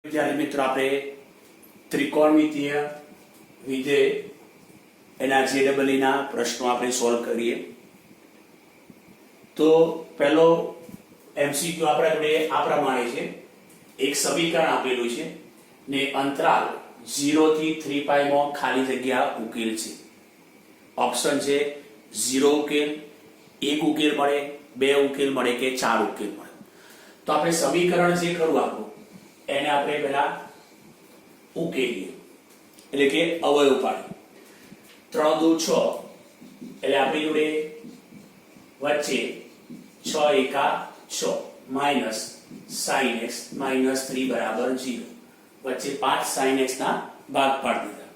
विद्यार्थी मित्रों આપણે ત્રિકોણમિતીય વિધેય એના JEE ના પ્રશ્નો આપણે સોલ્વ કરીએ તો પહેલો MCQ આપણે આ પ્રમાણે છે એક સમીકરણ આપેલું છે ને અંતરાલ 0 થી 3 પાઈ માં ખાલી જગ્યા ઉકેલ છે ઓપ્શન છે 0 ઉકેલ 1 ઉકેલ મળે 2 ઉકેલ મળે કે 4 ઉકેલ મળે તો આપણે સમીકરણ જે કરું આપણું એને આપણે પહેલા ઉકેલીએ એટલે કે અવયવ પાડીએ 3 2 6 એટલે આપણી જોડે વચ્ચે 6 એકા 6 માઈનસ sin x માઈનસ 3 બરાબર 0 વચ્ચે 5 sin x ના ભાગ પાડી દીધા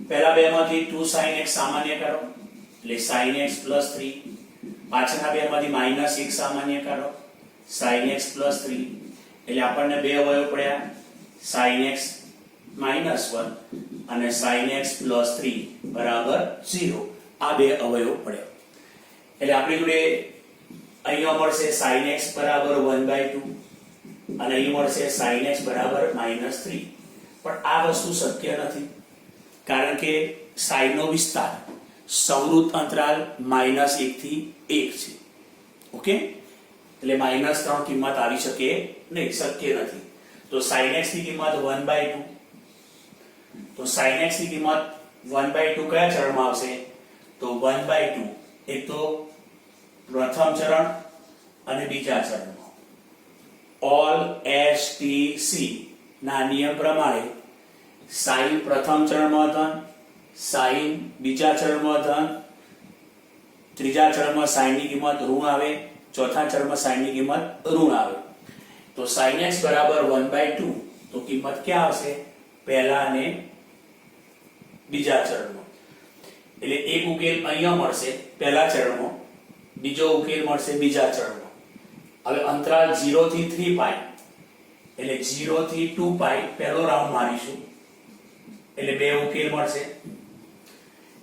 પહેલા બે માંથી 2 sin x સામાન્ય કરો એટલે sin x 3 પાછળના બે માંથી માઈનસ 1 સામાન્ય કરો sin x 3 એટલે આપણને બે અવયવ પડ્યા sin x -1 અને sin x + 3 બરાબર 0 આ બે અવયવ પડ્યા એટલે આપણી જોડે અહીંયા મળશે sin x બરાબર 1/2 અને અહીં મળશે sin x બરાબર -3 પણ આ વસ્તુ શક્ય નથી કારણ કે sin નો વિસ્તાર સંવૃત અંતરાલ -1 થી 1 છે ઓકે એટલે -3 કિંમત આવી શકે નહીં શક્ય નથી તો sin x ની કિંમત 1/2 તો sin x ની કિંમત 1/2 કયા ચરણમાં આવશે તો 1/2 એક તો પ્રથમ ચરણ અને બીજા ચરણમાં ઓલ STC ના નિયમ પ્રમાણે sin પ્રથમ ચરણમાં ધન sin બીજા ચરણમાં ધન ત્રીજા ચરણમાં sin ની કિંમત ઋણ આવે ચોથા ચરણમાં sin ની કિંમત ઋણ આવે તો sin x બરાબર 1/2 તો કિંમત ક્યાં આવશે પહેલા અને બીજા ચરણમાં એટલે એક ઉકેલ અહીંયા મળશે પહેલા ચરણમાં બીજો ઉકેલ મળશે બીજા ચરણમાં હવે અંતરાલ 0 થી 3 પાઈ એટલે 0 થી 2 પાઈ પહેલો રાઉન્ડ મારીશું એટલે બે ઉકેલ મળશે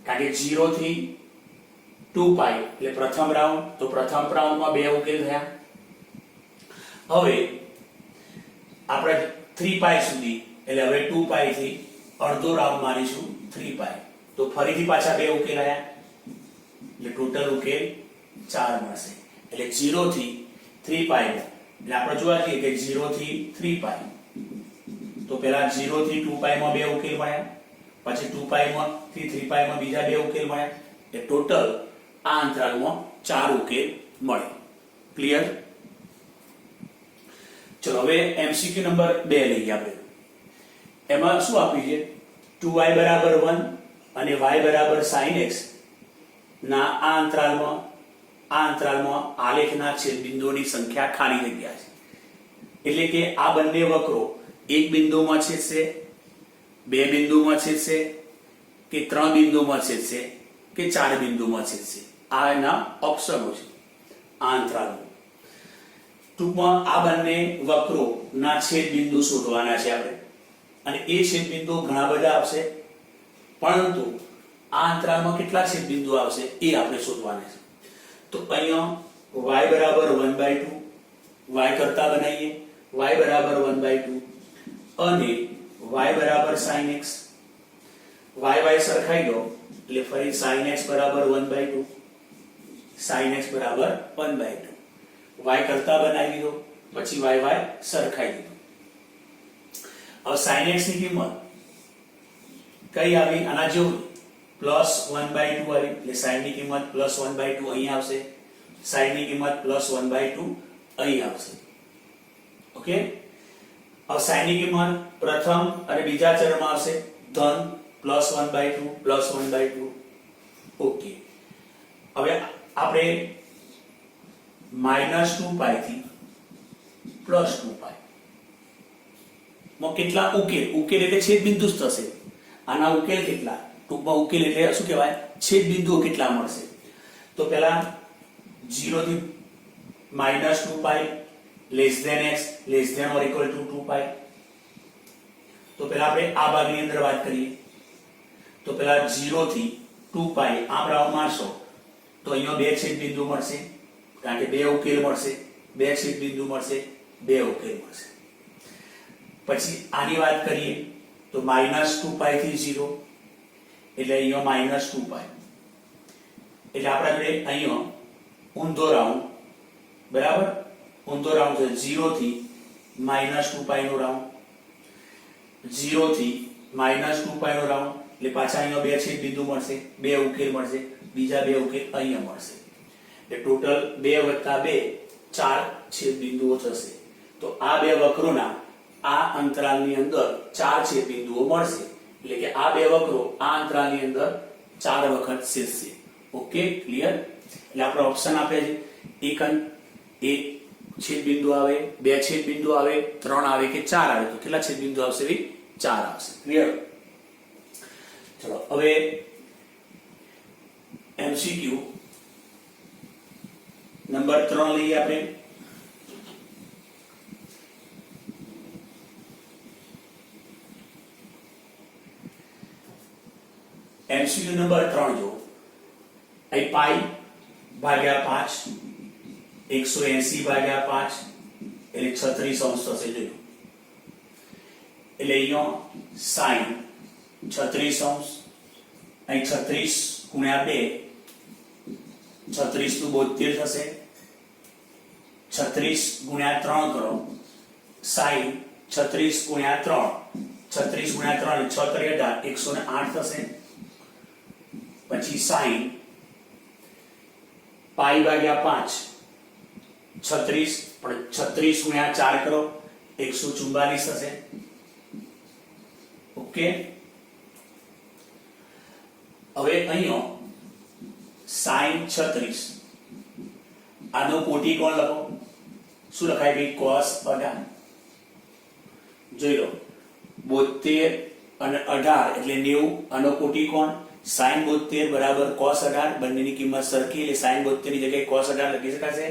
કારણ કે 0 થી 2 પાઈ એટલે પ્રથમ રાઉન્ડ તો પ્રથમ રાઉન્ડમાં બે ઉકેલ થયા હવે આપણે 3 પાઈ સુધી એટલે હવે 2 પાઈ થી અડધો રાઉન્ડ મારીશું 3 પાઈ તો ફરીથી પાછા બે ઉકેલ આયા એટલે ટોટલ ઉકેલ 4 મળશે એટલે 0 થી 3 પાઈ એટલે આપણે જોવા જઈએ કે 0 થી 3 પાઈ તો પહેલા 0 થી 2 પાઈ માં બે ઉકેલ મળ્યા પછી 2 પાઈ માં થી 3 પાઈ માં બીજા બે ઉકેલ મળ્યા એટલે ટોટલ આ અંતરાલમાં 4 ઉકેલ મળે ક્લિયર ચલો હવે MCQ નંબર 2 લઈએ આપણે એમાં શું આપ્યું છે 2y બરાબર 1 અને y બરાબર sin x ના આ અંતરાલમાં આલેખના છેદબિંદુઓની સંખ્યા ખાલી જગ્યા છે એટલે કે આ બંને વક્રો એક બિંદુમાં છેદશે બે બિંદુમાં છેદશે કે ત્રણ બિંદુમાં છેદશે કે ચાર બિંદુમાં છેદશે આ એના ઓપ્શનો છે આ અંતરાલો ટૂંકમાં આ બંને વક્રોના છેદબિંદુ શોધવાના છે આપણે અને એ છેદબિંદુ ઘણા બધા આવશે પરંતુ આ અંતરાલમાં કેટલા છેદબિંદુ આવશે એ આપણે શોધવાના છે તો અહીંયા y બરાબર 1/2 y કરતા બનાવીએ y બરાબર 1/2 અને y બરાબર sin x y સરખાઈ દો એટલે ફરી sin x બરાબર 1/2 sin x બરાબર 1/2 y કરતા બનાવી દો પછી y સરખાઈ દીધો હવે sin x ની કિંમત કઈ આવી આના જેવું +1/2 આવી એટલે sin ની કિંમત +1/2 અહીં આવશે sin ની કિંમત +1/2 અહીં આવશે ઓકે હવે sin ની કિંમત પ્રથમ અને બીજા ચરણમાં આવશે ધન +1/2 +1/2 ઓકે હવે આપણે -2 પાઈ થી +2 પાઈ માં કેટલા ઉકેલ એટલે છેદબિંદુ જ થશે આના ઉકેલ કેટલા ટૂંકમાં ઉકેલ એટલે શું કહેવાય છેદબિંદુઓ કેટલા મળશે તો પહેલા 0 થી -2 પાઈ x <= 2 પાઈ તો પહેલા આપણે આ ભાગની અંદર વાત કરીએ તો પહેલા 0 થી 2 પાઈ આમ રાઉન્ડ મારશો તો અહીંયા બે છેદબિંદુ મળશે કારણ કે બે ઉકેલ મળશે બે છેદબિંદુ મળશે બે ઉકેલ મળશે પછી આની વાત કરીએ તો -2π થી 0 એટલે અહીંયા -2π એટલે આપણા જોડે અહીંયા ઊંધો રાઉન્ડ બરાબર ઊંધો રાઉન્ડ છે 0 થી -2π નો રાઉન્ડ 0 થી -2π નો રાઉન્ડ એટલે પાછા અહીંયા બે છેદ બિંદુ મળશે બે ઉકેલ મળશે બીજા બે ઉકેલ અહીંયા મળશે એટલે ટોટલ 2 + 2 4 છેદ બિંદુઓ થશે તો આ બે વક્રોના આ અંતરાલની અંદર 4 છેદ બિંદુઓ મળશે એટલે કે આ બે વક્રો આ અંતરાલની અંદર 4 વખત છેદશે ઓકે ક્લિયર એટલે આપણે ઓપ્શન આપે છે એક છેદ બિંદુ આવે બે છેદ બિંદુ આવે 3 આવે કે 4 આવે તો કેટલા છેદ બિંદુ આવશે ભાઈ 4 આવશે ક્લિયર ચલો હવે એમસીક્યુ નંબર 3 લઈએ આપણે एमसीक्यू नंबर 3 जो आई पाई भाग्या 5 180 भाग्या 5 એટલે 36 અંશ થશે જોજો એટલે અહીંયા sin 36 અંશ અહીં 36 ગુણ્યા 2 36 નું 72 થશે 36 ગુણ્યા 3 કરો sin 36 ગુણ્યા 3 36 ગુણ્યા 3 6 * 108 થશે પછી sin પાઈ ભાગ્યા 5 36 પણ 36 ગુણ્યા 4 કરો 144 થશે ઓકે હવે અહીંયા sin 36 આનો કોટિકોણ લખો શું લખાય ભાઈ cos 18 જોઈ લો 72 અને 18 એટલે 90 આનો કોટિકોણ sin 72 બરાબર cos 18 બંનેની કિંમત સરખી એટલે sin 72 ની જગ્યાએ cos 18 લખી શકાશે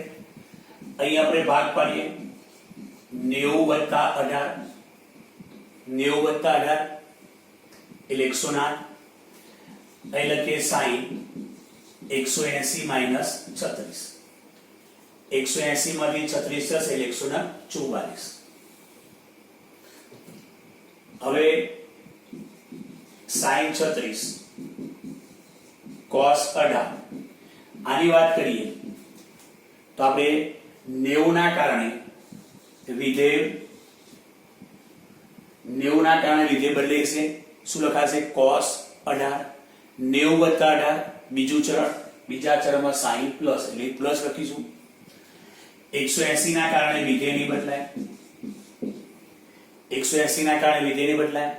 અહીં આપણે ભાગ પાડીએ 90 + 18 એટલે 108 અહીં લખીએ sin 180 - 36 180 માંથી 36 જશે એટલે 144 હવે sin 36 cos 18 આની વાત કરીએ તો આપણે 90 ના કારણે વિધેય 90 ના કારણે વિધેય બદલાઈ છે શું લખાશે cos 18 90 + 18 બીજું ચરણ બીજા ચરણમાં sin પ્લસ એટલે પ્લસ લખીશું 180 ના કારણે વિધેય નહીં બદલાય 180 ના કારણે વિધેય નહીં બદલાય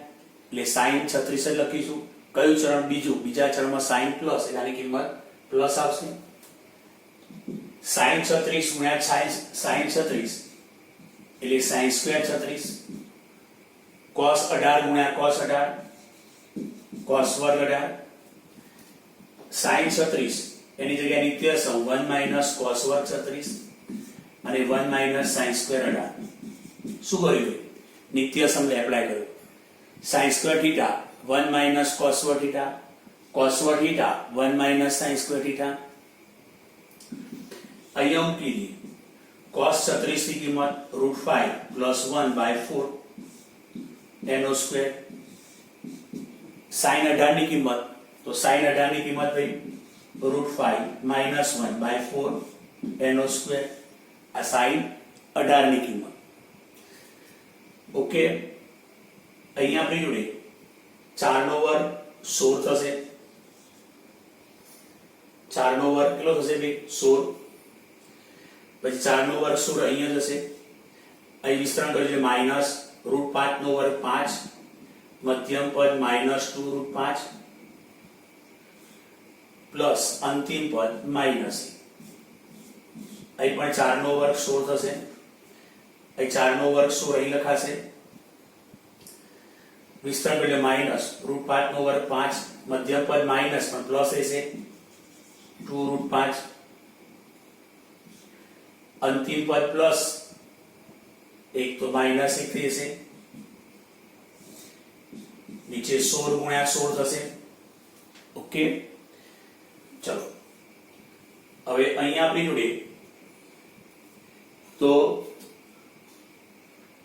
એટલે sin 36 જ લખીશું કયું ચરણ બીજું બીજા ચરણમાં sin પ્લસ એટલે આની કિંમત પ્લસ આવશે sin 36 ગુણ્યા sin 36 એટલે sin સ્ક્વેર 36 cos 18 ગુણ્યા cos 18 cos વર્ગ 18 sin 36 એની જગ્યાએ નિત્ય સમ 1 - cos વર્ગ 36 અને 1 - sin સ્ક્વેર 18 શું કર્યું નિત્ય સમ એપ્લાય કર્યો sin સ્ક્વેર થીટા 1 - cos વર્ગ થીટા cos વર્ગ થીટા 1 - sin સ્ક્વેર થીટા અહીંયા મૂકી દઈએ cos 36 ની કિંમત √5 + 1/4 એનો સ્ક્વેર sin 18 ની કિંમત તો sin 18 ની કિંમત ભાઈ √5 - 1/4 એનો સ્ક્વેર આ sin 18 ની કિંમત ઓકે અહીંયા આપણી જોડે 4 નો વર્ગ 16 થશે 4 નો વર્ગ કેટલો થશે ભાઈ 16 પછી 4 નો વર્ગ 16 અહીંયા જશે અહીં વિસ્તરણ કર્યું છે -√5 નો વર્ગ 5 મધ્યમ પદ -2√5 પ્લસ અંતિમ પદ માઈનસ અહીં પણ 4 નો વર્ગ 16 થશે અહીં 4 નો વર્ગ 16 અહીં લખાશે વિસ્તરણ એટલે -√5 નો વર્ગ 5 મધ્યમ પદ માઈનસ પણ પ્લસ રહેશે 2√5 અંતિમ પદ પ્લસ એક તો માઈનસ 1 થશે નીચે 16 ગુણ્યા 16 થશે ઓકે ચલો હવે અહીંયા આપણી જોડે તો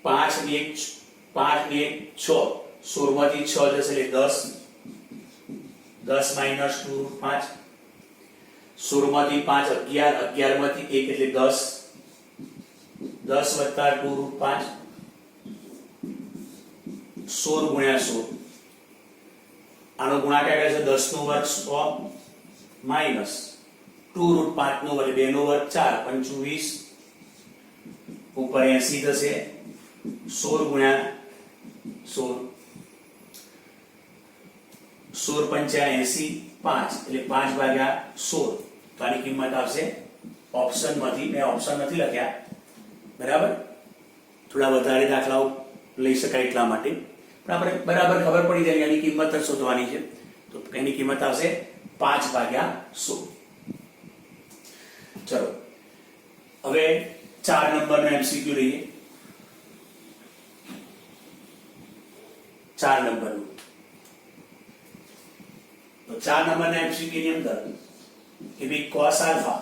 5 ને 1 5 ને 6 16 માંથી 6 જશે એટલે 10 10 માઈનસ 2 રૂટ 5 16 માંથી 5 11 11 માંથી 1 એટલે 10 10 વત્તા 2 રૂટ 5 16 ગુણ્યા 16 આનો ગુણાકાર કરે છે 10 નો વર્ગ 100 માઈનસ 2 રૂટ 5 નો વર્ગ 2 નો વર્ગ 4 25 ઉપર 80 થશે 16 ગુણ્યા 16 16 પંચા 80 5 એટલે 5 ભાગ્યા 16 તો આની કિંમત આવશે ઓપ્શન માંથી મેં ઓપ્શન નથી લખ્યા બરાબર થોડા વધારે દાખલાઓ લઈ શકાય એટલા માટે પણ આપણે બરાબર ખબર પડી જાય એની કિંમત જ શોધવાની છે તો એની કિંમત આવશે 5 ભાગ્યા 16 ચલો હવે 4 નંબરનો એમસીક્યુ લઈએ 4 નંબરનું તો 4 નંબરના એમસીક્યુ ની અંદર કે ભાઈ cos આલ્ફા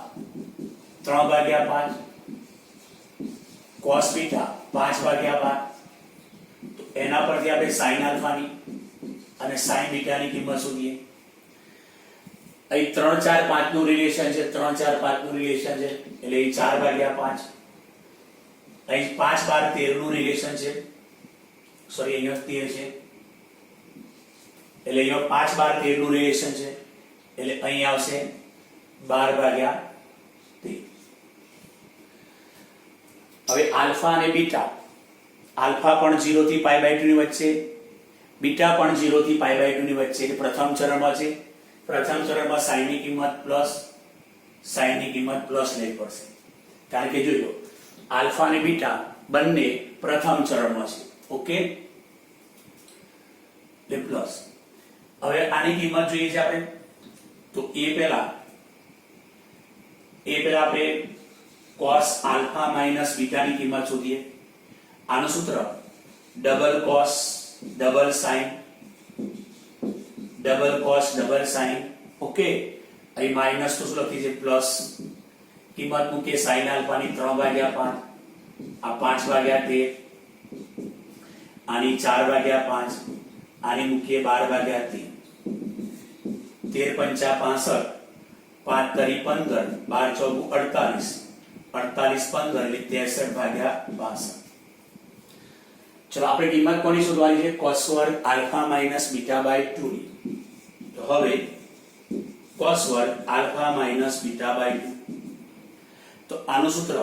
3 ભાગ્યા 5 cos બીટા 5 ભાગ્યા 5 તો એના પરથી આપણે sin આલ્ફાની અને sin બીટાની કિંમત શોધીએ અહીં 3 4 5 નું રિલેશન છે 3 4 5 નું રિલેશન છે એટલે 4 ભાગ્યા 5 અહીં 5 12 13 નું રિલેશન છે સોરી અહીંયા 13 છે એટલે અહીંયા 5 12 13 નું રિલેશન છે એટલે અહીં આવશે 12 ભાગ્યા 13 હવે આલ્ફા અને બીટા આલ્ફા પણ 0 થી પાઈ બાય 2 ની વચ્ચે બીટા પણ 0 થી પાઈ બાય 2 ની વચ્ચે એટલે પ્રથમ ચરણમાં છે પ્રથમ ચરણમાં sin ની કિંમત પ્લસ sin ની કિંમત પ્લસ લેવી પડશે કારણ કે જોઈ લો આલ્ફા અને બીટા બંને પ્રથમ ચરણમાં છે ઓકે એટલે પ્લસ હવે આની કિંમત જોઈએ છે આપણે તો એ પહેલા આપણે cos આલ્ફા માઈનસ બીટા ની કિંમત શોધીએ આનું સૂત્ર double cos double sin double cos double sin okay અહીં માઈનસ તો શું લખી છે પ્લસ કિંમત મૂકીએ sin આલ્ફા ની 3 ભાગ્યા 5 આ 5 ભાગ્યા 13 આની 4 ભાગ્યા 5 આની મૂકીએ 12 ભાગ્યા 13 13 પંચા 65 5 તરી 15 12 ચોગુ 48 48 15 એટલે 63 ભાગ્યા 62 ચલો આપણે કિંમત કોની શોધવાની છે cos વર્ગ આલ્ફા માઈનસ બીટા બાય 2 ની તો હવે cos વર્ગ આલ્ફા માઈનસ બીટા બાય 2 તો આનું સૂત્ર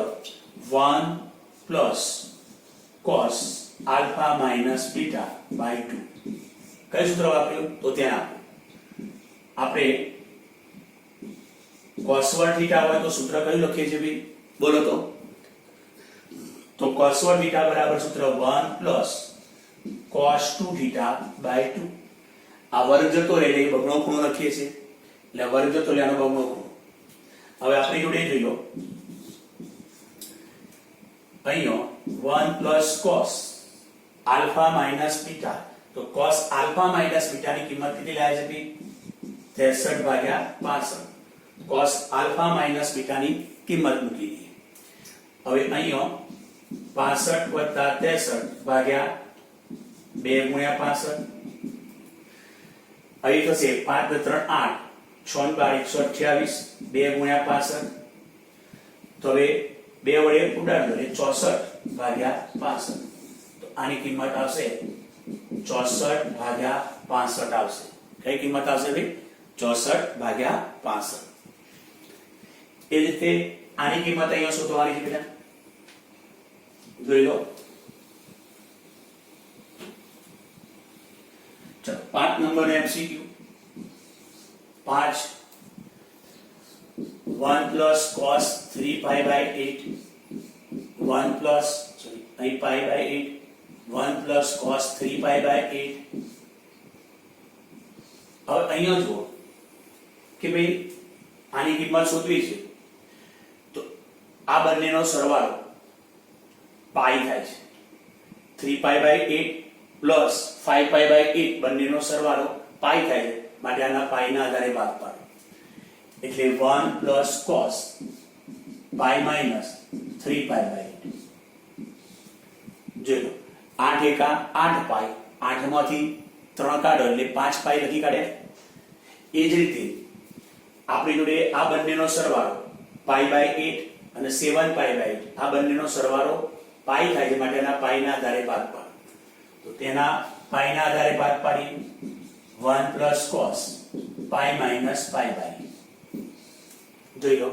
1 plus cos alpha minus beta by 2 કયું સૂત્ર વાપર્યું તો ત્યાં આપણે cos વર્ગ થીટા હોય તો સૂત્ર કયું લખીએ છીએ ભાઈ બોલો તો cos વર્ગ થીટા બરાબર સૂત્ર 1 પ્લસ cos 2 થીટા બાય 2 આ વર્ગ જતો રહે એટલે બમણો ખૂણો લખીએ છીએ એટલે વર્ગ જતો લે આનો બમણો ખૂણો હવે આપણી જોડે જોઈ લો અહીંયા 1 plus cos alpha minus beta તો cos આલ્ફા માઈનસ બીટા ની કિંમત કેટલી લાવે છે ભાઈ 63 ભાગ્યા 65 cos આલ્ફા માઈનસ બીટા ની કિંમત મૂકી દઈએ હવે અહીંયા 65 વત્તા 63 ભાગ્યા 2 ગુણ્યા 65 અહીં થશે 5 3 8 6 12 128 2 ગુણ્યા 65 તો હવે 2 વડે ઉડાડી દો એટલે 64 ભાગ્યા 65 તો આની કિંમત આવશે 64 ભાગ્યા 65 આવશે કઈ કિંમત આવશે ભાઈ 64 ભાગ્યા 65 એ રીતે આની કિંમત અહીંયા શોધવાની છે બેટા જોઈ લો ચલો 5 number MCQ 5 1 plus cos 3 pi by 8 1 plus sorry pi by 8 1 plus cos 3 pi by 8 હવે અહીંયા જુઓ કે ભાઈ આની કિંમત શોધવી છે તો આ બંનેનો સરવાળો પાઈ થાય છે 3 pi by 8 plus 5 pi by 8 બંનેનો સરવાળો પાઈ થાય છે માટે આના પાઈના આધારે ભાગ પાડો એટલે 1 plus cos pi minus 3 pi by 8 જોઈ લો 8 એકા 8 પાઈ, 8 માંથી 3 કાઢો એટલે 5 પાઈ લખી કાઢ્યા. એ જ રીતે આપણી જોડે આ બંનેનો સરવાળો પાઈ બાય 8 અને 7 પાઈ બાય 8 આ બંનેનો સરવાળો પાઈ થાય છે, માટે એના પાઈના આધારે ભાગ પાડો. તો તેના પાઈના આધારે ભાગ પાડી 1 plus cos pi minus pi by. જોઈ લો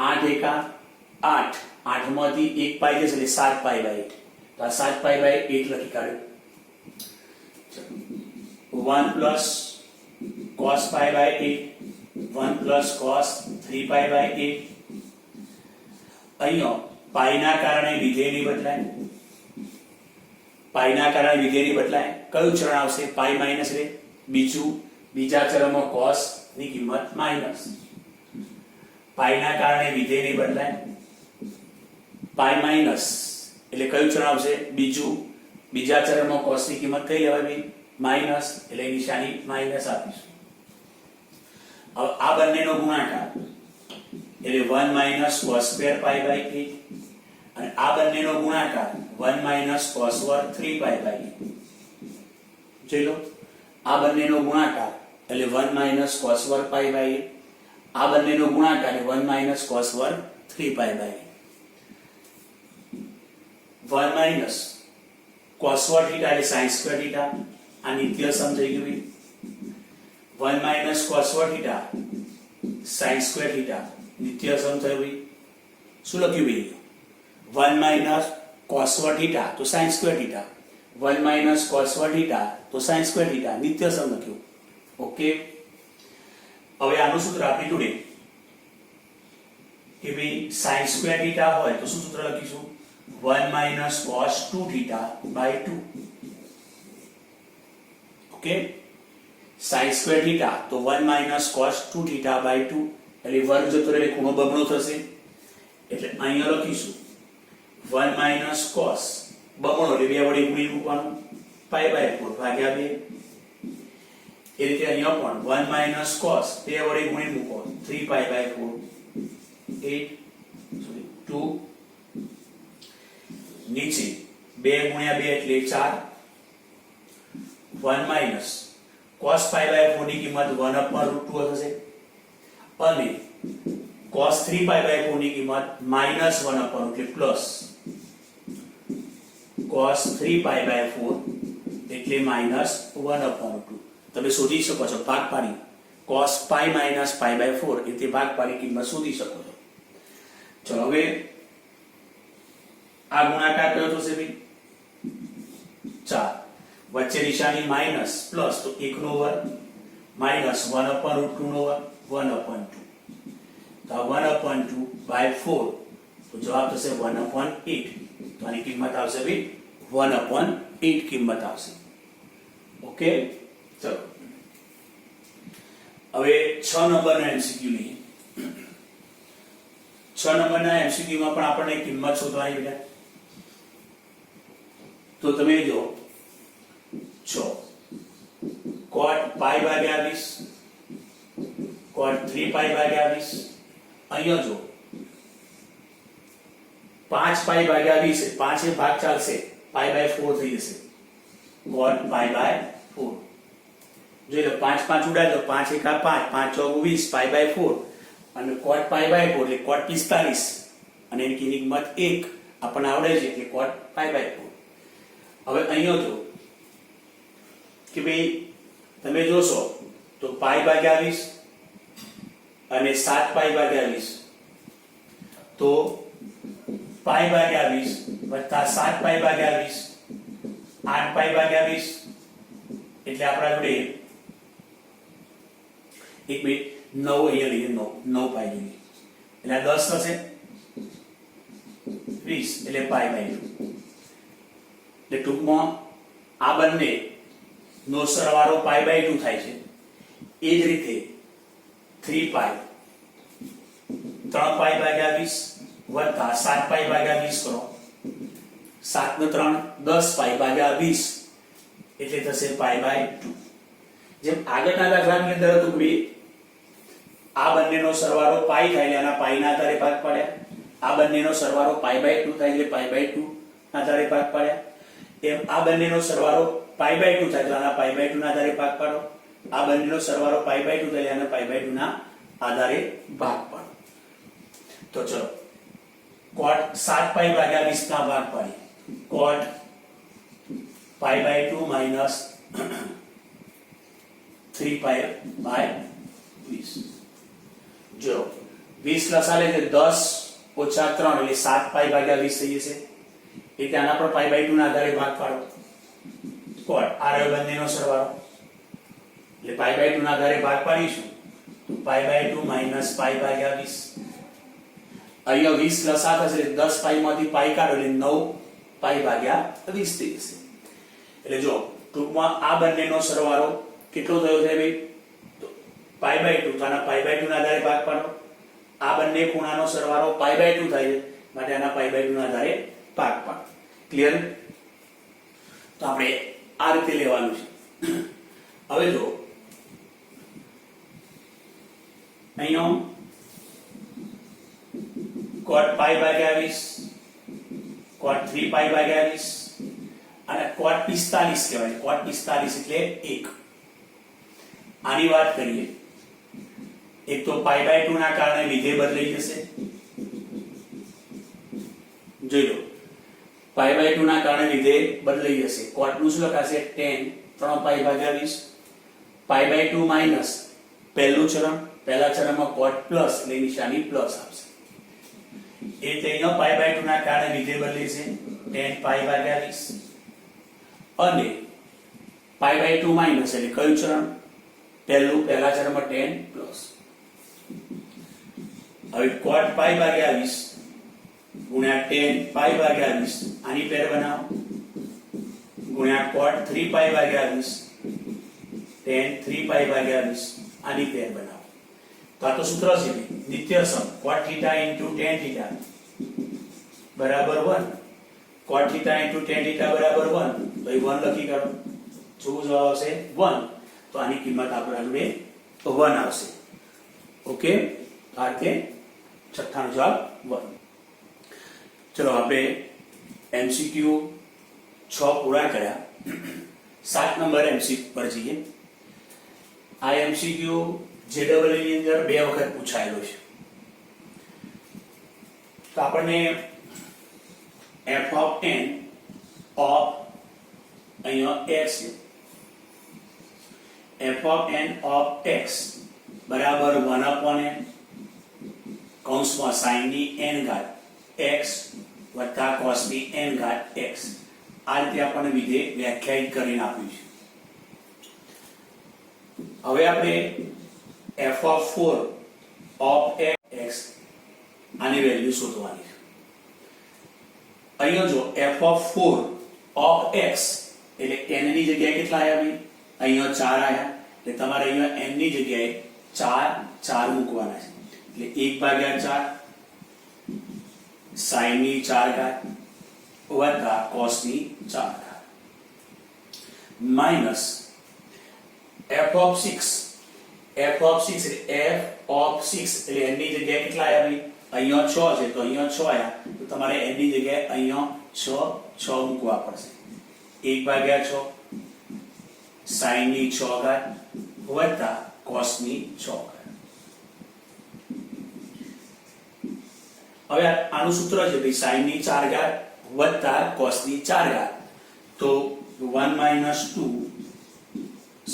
8 એકા 8, 8 માંથી 1 પાઈ જશે એટલે 7 પાઈ બાય 8. તો આ 7 પાઈ બાય 8 લખી કાઢ્યો. 1 plus cos pi by 8, 1 plus cos 3 pi by 8. અહીંયા પાઈના કારણે વિધેય નહીં બદલાય, પાઈના કારણે વિધેય નહીં બદલાય. કયું ચરણ આવશે? પાઈ માઇનસ રે. બીજું, બીજા ચરણમાં cos ની કિંમત માઇનસ. પાઈના કારણે વિધેય નહીં બદલાય, પાઈ માઇનસ એટલે કયું ચરણ આવશે? બીજું, બીજા ચરણમાં cos ની કિંમત કઈ લેવાય? માઇનસ, એટલે નિશાની માઇનસ આપીશું. હવે આ બંનેનો ગુણાકાર એટલે 1 minus cos square pi by 8 અને આ બંનેનો ગુણાકાર 1 માઇનસ cos વર્ગ 3 પાઈ બાય 8. જોઈ લો આ બંનેનો ગુણાકાર એટલે 1 માઇનસ cos વર્ગ પાઈ બાય 8, આ બંનેનો ગુણાકાર એટલે 1 માઇનસ cos વર્ગ 3 પાઈ બાય 8. 1 માઇનસ cos વર્ગ થીટા એટલે sin સ્ક્વેર થીટા, આ નિત્ય સમ થઈ ગયું. 1 માઇનસ cos વર્ગ થીટા sin સ્ક્વેર થીટા નિત્ય સમ થયું. શું લખ્યું ભાઈ? 1 માઇનસ cos વર્ગ થીટા તો sin square theta, 1 minus cos વર્ગ થીટા તો sin સ્ક્વેર થીટા, નિત્ય સમ લખ્યું. ઓકે. હવે આનું સૂત્ર આપણી જોડે કે ભાઈ sin સ્ક્વેર થીટા હોય તો શું સૂત્ર લખીશું? 1 minus cos 2 theta by 2. Okay. sin square theta તો 1 માઇનસ cos 2 થીટા બાય 2 એટલે વર્ગ જતો રહે, ખૂણો બમણો થશે. એટલે અહીંયા લખીશું 1 માઇનસ cos બમણો એટલે 2 વડે ગુણી મૂકવાનું, પાઈ બાય 4 ભાગ્યા 2. એ રીતે અહીંયા પણ 1 માઇનસ cos 2 વડે ગુણી મૂકો 3 પાઈ બાય 4 8 2 નીચે 2 ગુણ્યા 2 એટલે 4. 1 માઇનસ cos પાઈ બાય 4 ની કિંમત 1/√2 થશે અને cos 3 પાઈ બાય 4 ની કિંમત માઇનસ 1/√2 એટલે પ્લસ cos 3 પાઈ બાય 4 એટલે માઇનસ 1/√2. તમે શોધી શકો છો ભાગ પાડી cos pi minus pi by 4 એટલે ભાગ પાડી કિંમત શોધી શકો છો. ચલો હવે આ ગુણાકાર કયો થશે ભાઈ? 4. વચ્ચે નિશાની માઇનસ પ્લસ તો 1 નો વર્ગ માઇનસ 1/√2 નો વર્ગ 1/2. તો 1/2 બાય 4 તો જવાબ થશે 1/8. તો આની કિંમત આવશે ભાઈ 1/8 કિંમત આવશે. ઓકે. ચલો હવે 6 નંબરનો એમસીક્યુ લઈએ. 6 નંબરના એમસીક્યુ માં પણ આપણને કિંમત શોધવાની છે. તો તમે જો cot પાઈ ભાગ્યા 20 cot 3 પાઈ ભાગ્યા 20. અહીંયા જો 5 પાઈ ભાગ્યા 20 5 એ ભાગ ચાલશે, પાઈ બાય 4 થઈ જશે. cot પાઈ બાય 4 જોઈ લો 5 5 ઉડાડી દો, 5 એકા 5 5 ચોક 20 પાઈ બાય 4 અને cot પાઈ બાય 4 એટલે cot 45 અને એની કિંમત 1 આપણને આવડે છે એટલે cot પાઈ બાય 4. હવે અહીંયા જો કે ભાઈ તમે જોશો તો પાઈ ભાગ્યા 20 અને 7 પાઈ ભાગ્યા 20 તો પાઈ ભાગ્યા 20 વત્તા 7 પાઈ ભાગ્યા 20 8 પાઈ ભાગ્યા 20 એટલે આપણા જોડે એક મિનિટ 9 અહીંયા લઈએ 9 પાઈ લઈએ એટલે 10 થશે 20 એટલે પાઈ બાય 2. એટલે ટૂંકમાં આ બંને નો સરવાળો પાઈ બાય 2 થાય છે. એ જ રીતે 3 પાઈ 3 પાઈ ભાગ્યા 20 વત્તા 7 પાઈ ભાગ્યા 20 કરો 7 ને 3 10 પાઈ ભાગ્યા 20 એટલે થશે પાઈ બાય 2. જેમ આગળના દાખલાની અંદર હતું કે આ બંનેનો સરવાળો પાઈ થાય એટલે આના પાઈના આધારે ભાગ પાડ્યા, આ બંનેનો સરવાળો પાઈ બાય 2 થાય એટલે પાઈ બાય 2 આધારે ભાગ પાડ્યા. એમ આ બંનેનો સરવાળો પાઈ બાય 2 થાય તો આના પાઈ બાય 2 ના આધારે ભાગ પાડો. આ બંનેનો સરવાળો પાઈ બાય 2 થાય આના પાઈ બાય 2 ના આધારે ભાગ પાડો. તો ચલો cot 7 પાઈ ભાગ્યા 20 ના ભાગ પાડીએ. cot pi by 2 minus 3 pi by 20. જો 20 લસાલે છે 10 ઓછા 3 એટલે 7 પાઈ ભાગ્યા 20 થઈ જશે. એટલે આના પર પાઈ બાય 2 ના આધારે ભાગ પાડો. cot આ રહ્યો બંનેનો સરવાળો એટલે પાઈ બાય 2 ના આધારે ભાગ પાડીશું તો પાઈ બાય 2 માઈનસ પાઈ ભાગ્યા 20. અહીંયા 20 લસા થશે એટલે 10 પાઈ માંથી પાઈ કાઢો એટલે 9 પાઈ ભાગ્યા 20 થઈ જશે. એટલે જો ટૂંકમાં આ બંનેનો સરવાળો કેટલો થયો છે ભાઈ? તો પાઈ બાય 2 તો આના પાઈ બાય 2 ના આધારે ભાગ પાડો. આ બંને ખૂણાનો સરવાળો પાઈ બાય 2 થાય છે માટે આના પાઈ બાય 2 ના આધારે ભાગ પાડો. ક્લિયર? તો આપણે આ રીતે લેવાનું છે. હવે જો અહીંયા cot પાઈ ભાગ્યા 20 cot 3 પાઈ ભાગ્યા 20 અને cot 45 કહેવાય. cot 45 એટલે 1. આની વાત કરીએ એક તો પાઈ બાય 2 ના કારણે વિધેય બદલાઈ જશે. જોઈ લો પાઈ બાય 2 ના કારણે વિધેય બદલાઈ જશે. cot નું શું લખાશે? tan 3 પાઈ ભાગ્યા 20 પાઈ બાય 2 માઈનસ પહેલું ચરણ, પહેલા ચરણમાં cot પ્લસ એટલે નિશાની પ્લસ આવશે. એ તેનો પાઈ બાય 2 ના કારણે વિધેય બદલે છે tan પાઈ ભાગ્યા 20 અને પાઈ બાય 2 માઈનસ એટલે કયું ચરણ? પહેલું, પહેલા ચરણમાં tan પ્લસ. હવે cot પાઈ ભાગ્યા 20 ગુણ્યા tan પાઈ ભાગ્યા 20 આની પેર બનાવો ગુણ્યા cot 3 પાઈ ભાગ્યા 20 tan 3 પાઈ ભાગ્યા 20 આની પેર બનાવો. તો આ તો સૂત્ર છે નિત્યસમ cot θ into tan θ બરાબર 1. cot θ into tan θ બરાબર 1 તો એ 1 લખી કાઢો. શું જવાબ આવશે? 1. તો આની કિંમત આપણે 1 આવશે. ઓકે, આ રીતે છઠ્ઠાનો જવાબ 1. ચલો આપણે MCQ 6 પૂરા કર્યા. 7 નંબર MCQ પર જઈએ. આ MCQ JEE ની અંદર 2 વખત પૂછાયેલો છે. તો આપણને f of n of અહીંયા x છે. f of n of x બરાબર 1 upon n કૌંસમાં sin ની n ઘાત x વત્તા cos ની n ઘાત x આ રીતે આપણને વિધેય વ્યાખ્યાયિત કરીને આપ્યું છે. હવે આપણે f of 4 of x આની વેલ્યુ શોધવાની છે. અહીંયા જો f of 4 of x એટલે n ની જગ્યાએ કેટલા આવ્યા ભાઈ? અહીંયા 4 આવ્યા એટલે તમારે અહીંયા n ની જગ્યાએ 4 મૂકવાના છે. એટલે 1/4 sin ની 4 ઘાત વત્તા cos ની 4 ઘાત minus f of 6 f of 6 એટલે n ની જગ્યાએ કેટલા આવ્યા ભાઈ? અહીંયા 6 છે તો અહીંયા 6 આવ્યા તો તમારે n ની જગ્યાએ અહીંયા 6 મૂકવા પડશે. 1/6 sin ની 6 ઘાત વત્તા cos ની 6 ઘાત. હવે આનું સૂત્ર છે ભાઈ sin ની 4 ઘાત વત્તા cos ની 4 ઘાત તો 1 - 2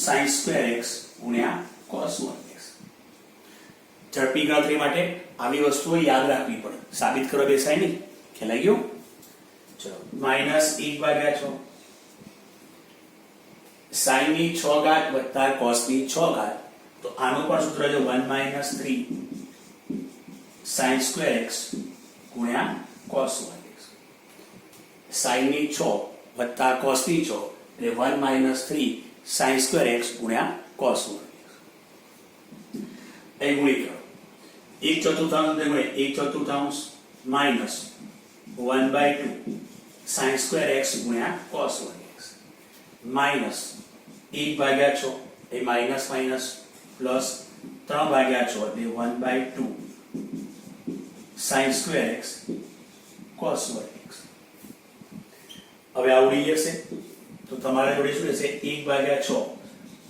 sin square x ગુણ્યા cos 1x. ઝડપી ગણતરી માટે આવી વસ્તુઓ યાદ રાખવી પડે. સાબિત કરવા બેસાય નહીં. ખ્યાલ ગયો? ચલો -1/6 sin ની 6 ઘાત વત્તા cos ની 6 ઘાત તો આનું પણ સૂત્ર છે 1 - 3 sin square x ગુણ્યા cos 1x. sin ની 6 વત્તા cos ની 6 એટલે 1 - 3 sin square x ગુણ્યા cos 1x. એ ગુણી કરો 1/4 1/4 માઈનસ 1/2 sin square x ગુણ્યા cos 1x માઈનસ 1/6 એ માઈનસ માઈનસ પ્લસ 3/6 એટલે 1/2 sin square x cos 1x હવે આ ઉડી જશે તો તમારા જોડે શું રહેશે 1/6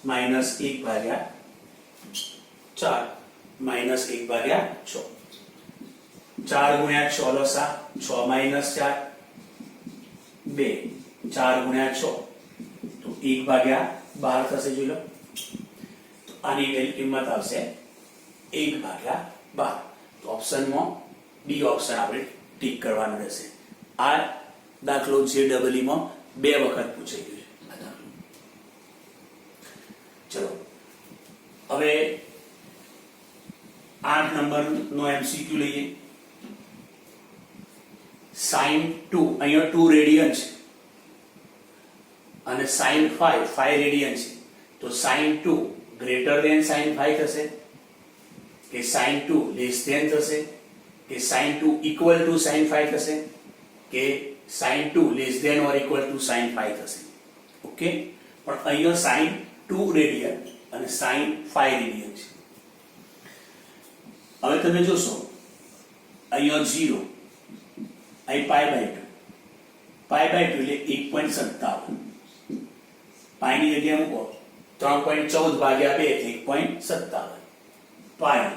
માઈનસ 1/4 માઈનસ 1/6 4 ગુણ્યા 6 લસા 6 માઈનસ 4 2 4 ગુણ્યા 6 તો 1/12 થશે જોઈ લો તો આની વેલ્યુ કિંમત આવશે 1/12 તો ઓપ્શનમાં ડી ઓપ્શન આપણે ટીક કરવાનું રહેશે આ દાખલો JEE માં 2 વખત પૂછાઈ ગયો છે આ દાખલો ચલો હવે 8 નંબરનો MCQ લઈએ sin 2 અહીંયા 2 રેડિયન છે અને sin 5 રેડિયન છે તો sin 2 ગ્રેટર ધેન sin 5 થશે કે sin 2 લેસ ધેન થશે કે sin 2 ઇક્વલ ટુ sin 5 થશે કે sin 2 less than or equal to sin 5 થશે ઓકે પણ અહીંયા sin 2 રેડિયન અને sin 5 રેડિયન છે હવે તમે જોશો અહીંયા 0 અહીં pi/2 એટલે 1.57 પાઈ ની જગ્યાએ મૂકો 3.14 ભાગ્યા 2 એટલે 1.57 પાઈ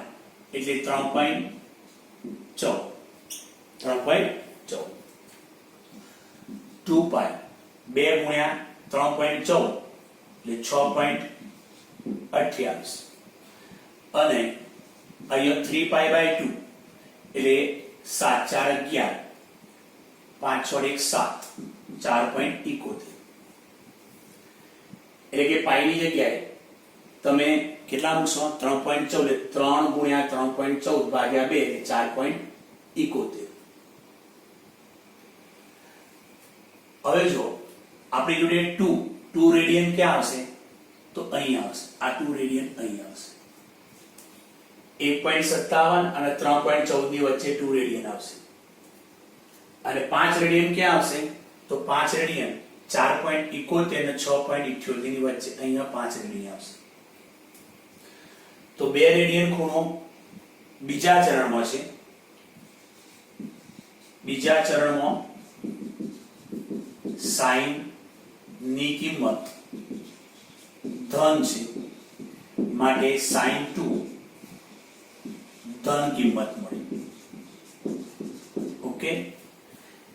એટલે 3.14 2 પાઈ 2 ગુણ્યા 3.14 એટલે 6.28 અને અહીંયા 3 pi/2 એટલે 7 4 11 5 6 1 7 4.71 એટલે કે પાઈ ની જગ્યાએ તમે કેટલા મૂકશો 3.14 એટલે 3 ગુણ્યા 3.14 ભાગ્યા 2 એટલે 4.71 હવે જો આપણી જોડે 2 રેડિયન ક્યાં આવશે તો અહીં આવશે આ 2 રેડિયન અહીં આવશે 1.57 અને 3.14 ની વચ્ચે 2 રેડિયન આવશે અને 5 રેડિયન ક્યાં આવશે તો 5 રેડિયન 4.71 અને 6.78 ની વચ્ચે અહીંયા 5 રેડિયન આવશે તો 2 રેડિયન ખૂણો બીજા ચરણમાં છે બીજા ચરણમાં sin ની કિંમત ધન છે માટે sin 2 ધન કિંમત મળી ઓકે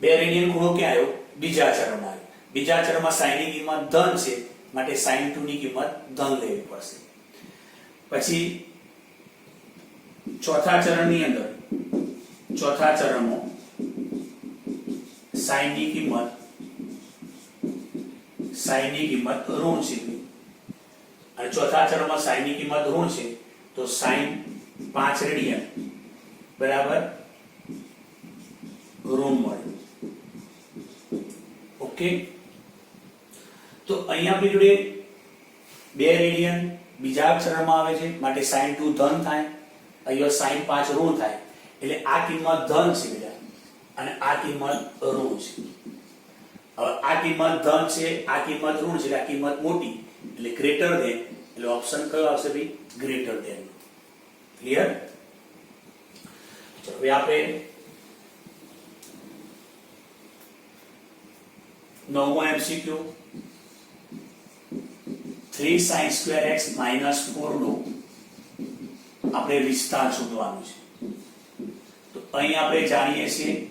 2 રેડિયન ખૂણો ક્યાં આવ્યો બીજા ચરણમાં આવ્યો બીજા ચરણમાં sin ની કિંમત ધન છે માટે sin 2 ની કિંમત ધન લેવી પડશે પછી ચોથા ચરણની અંદર ચોથા ચરણમાં sin ની કિંમત ઋણ છે અને ચોથા ચરણમાં sin ની કિંમત ઋણ છે તો sin 5 રેડિયન બરાબર ઋણ મળે ઓકે તો અહીંયા આપણી જોડે 2 રેડિયન બીજા ચરણમાં આવે છે માટે sin 2 ધન થાય અહીંયા sin 5 ઋણ થાય એટલે આ કિંમત ધન છે બેટા અને આ કિંમત ઋણ છે હવે આ કિંમત ધન છે આ કિંમત ઋણ છે આ કિંમત મોટી એટલે ગ્રેટર ધેન એટલે ઓપ્શન કયો આવશે ભાઈ ગ્રેટર ધેન ક્લિયર ચલો હવે આપણે નવમો MCQ 3sin² x - 4 નો આપણે વિસ્તાર શોધવાનો છે તો અહીં આપણે જાણીએ છીએ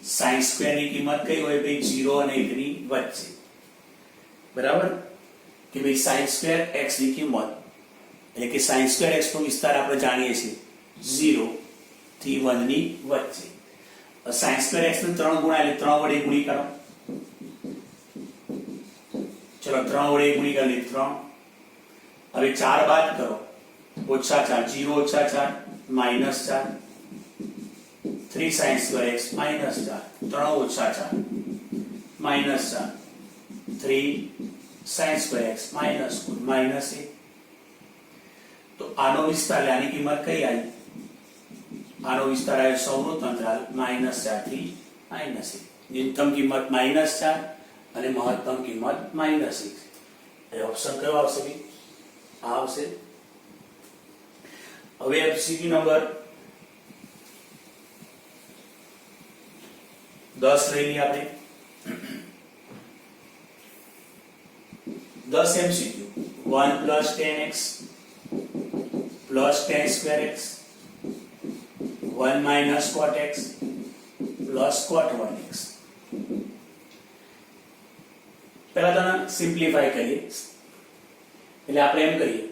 sin² ની કિંમત કઈ હોય ભાઈ 0 અને 1 ની વચ્ચે બરાબર કે ભાઈ sin² x ની કિંમત એટલે કે sin² x નો વિસ્તાર આપણે જાણીએ છીએ 0 થી 1 ની વચ્ચે sin² x ને 3 ગુણ્યા એટલે 3 વડે ગુણી કરો ચલો 3 વડે ગુણી કરી 3 હવે 4 બાદ કરો -4 0 - 4 -4 3sin² x - 4 3 - 4 -4 3sin² x - 4 -1 તો આનો વિસ્તાર આની કિંમત કઈ આવી આનો વિસ્તાર આવ્યો સૌનો અંતરાલ -4 થી -1 ન્યૂનતમ કિંમત -4 અને મહત્તમ કિંમત -1 એ ઓપ્શન કયો આવશે ભાઈ આ આવશે હવે MCQ નંબર 10 લઈ લઈએ આપણે 10 MCQ 1 plus 10x plus 10 square x 1 minus cot x plus cot 1x. પહેલા તો સિમ્પ્લિફાય કરીએ એટલે આપણે એમ કરીએ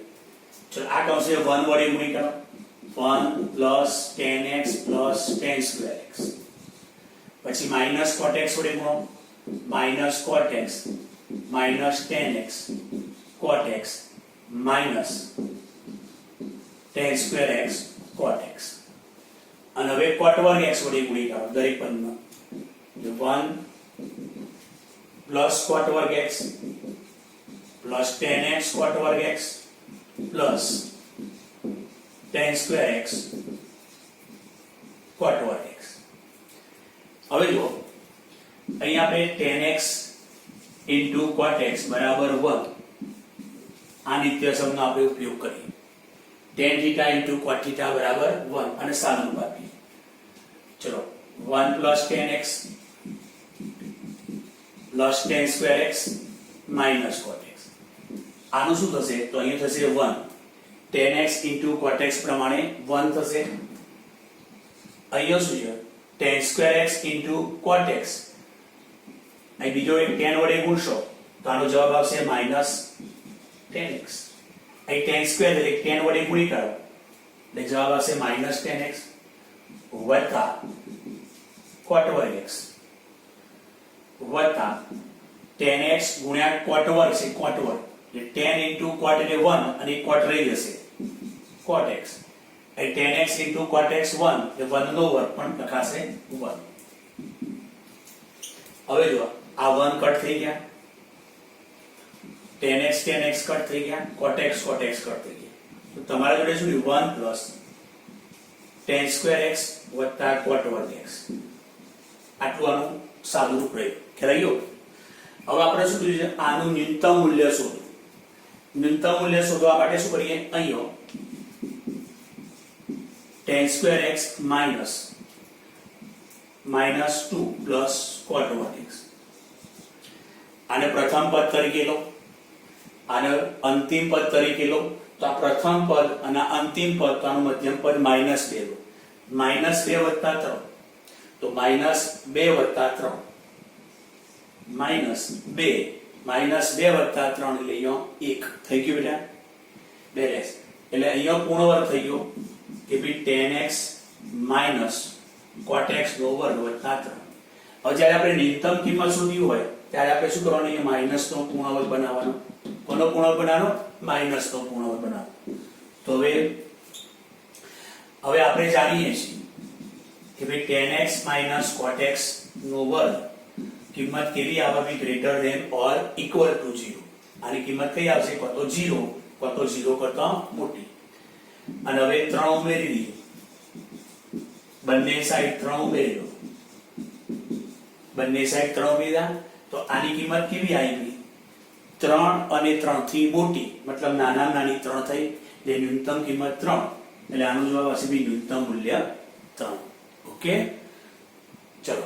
ચલો આ કૌંસને 1 વડે ગુણી કરો 1 plus 10x plus 10 square x પછી minus cot x વડે ગુણો minus cot x minus 10x cot x minus 10 square x cot x અને હવે cot વર્ગ x વડે ગુણી કરો દરેક પદમાં 1 plus cot વર્ગ x plus 10x cot વર્ગ x plus 10 square x cot વર્ગ x. હવે જો અહીં આપણે 10x into cot x બરાબર 1 આ નિત્યસમનો આપણે ઉપયોગ કરીએ. tan theta into cot theta બરાબર 1 અને સાદુરૂપ આપીએ. ચલો 1 plus 10x plus 10 square x minus cot x. આનું શું થશે તો અહીં થશે 1 10x into cot x પ્રમાણે 1 થશે. અહીંયા શું છે 10 square x into cot x અહીં બીજો એક 10 વડે ગુણશો તો આનો જવાબ આવશે minus 10x. અહીં 10 square એટલે 10 વડે ગુણી કરો એટલે જવાબ આવશે minus 10x વત્તા cot વર્ગ x વત્તા 10x ગુણ્યા cot વર્ગ છે cot વર્ગ એટલે 10 into cot એટલે 1 અને cot રહી જશે cot x. અહીં 10x into cot x 1 એટલે 1 નો વર્ગ પણ લખાશે 1. હવે જો આ 1 કટ થઈ ગયા 10x કટ થઈ ગયા cot x કટ થઈ ગયા તો તમારા જોડે શું 1 plus 10 square x વત્તા cot વર્ગ x આટલું આનું સાદું રૂપ રહ્યું ખ્યાલ આવ્યો. હવે આપણે શું કરીએ આનું ન્યૂનતમ મૂલ્ય શોધો. ન્યૂનતમ મૂલ્ય શોધવા માટે શું કરીએ અહીંયા 10 square x minus 2 plus cot વર્ગ x આને પ્રથમ પદ તરીકે લો આને અંતિમ પદ તરીકે લો તો આ પ્રથમ પદ અને અંતિમ પદ તો આનું મધ્યમ પદ -2 લો -2 વત્તા 3 તો -2 વત્તા 3 -2 વત્તા 3 એટલે અહીંયા 1 થઈ ગયું બેટા બેલેન્સ એટલે અહીંયા પૂર્ણ વર્ગ થઈ ગયો કે ભઈ 10x cot x નો વર્ગ વત્તા 3. હવે જ્યારે આપણે ન્યૂનતમ કિંમત શોધવી હોય ત્યારે આપણે શું કરવાનું અહીંયા માઈનસ નો પૂર્ણ વર્ગ બનાવવાનો. કોનો પૂર્ણ વર્ગ બનાવવાનો માઈનસ નો પૂર્ણ વર્ગ બનાવવાનો. તો હવે આપણે જાણીએ છીએ કે ભઈ 10x cot x નો વર્ગ કિંમત કેવી આવવી greater than or equal to 0. આની કિંમત કઈ આવશે કાં તો 0 કરતા મોટી. અને હવે 3 ઉમેરી દીધું બંને સાઈડ 3 ઉમેરી દો બંને સાઈડ 3 ઉમેર્યા તો આની કિંમત કેવી આવી 3 અને 3 થી મોટી મતલબ નાનામાં નાની 3 થઈ એટલે ન્યૂનતમ કિંમત 3 એટલે આનો જવાબ હશે બી ન્યૂનતમ મૂલ્ય 3. ઓકે ચલો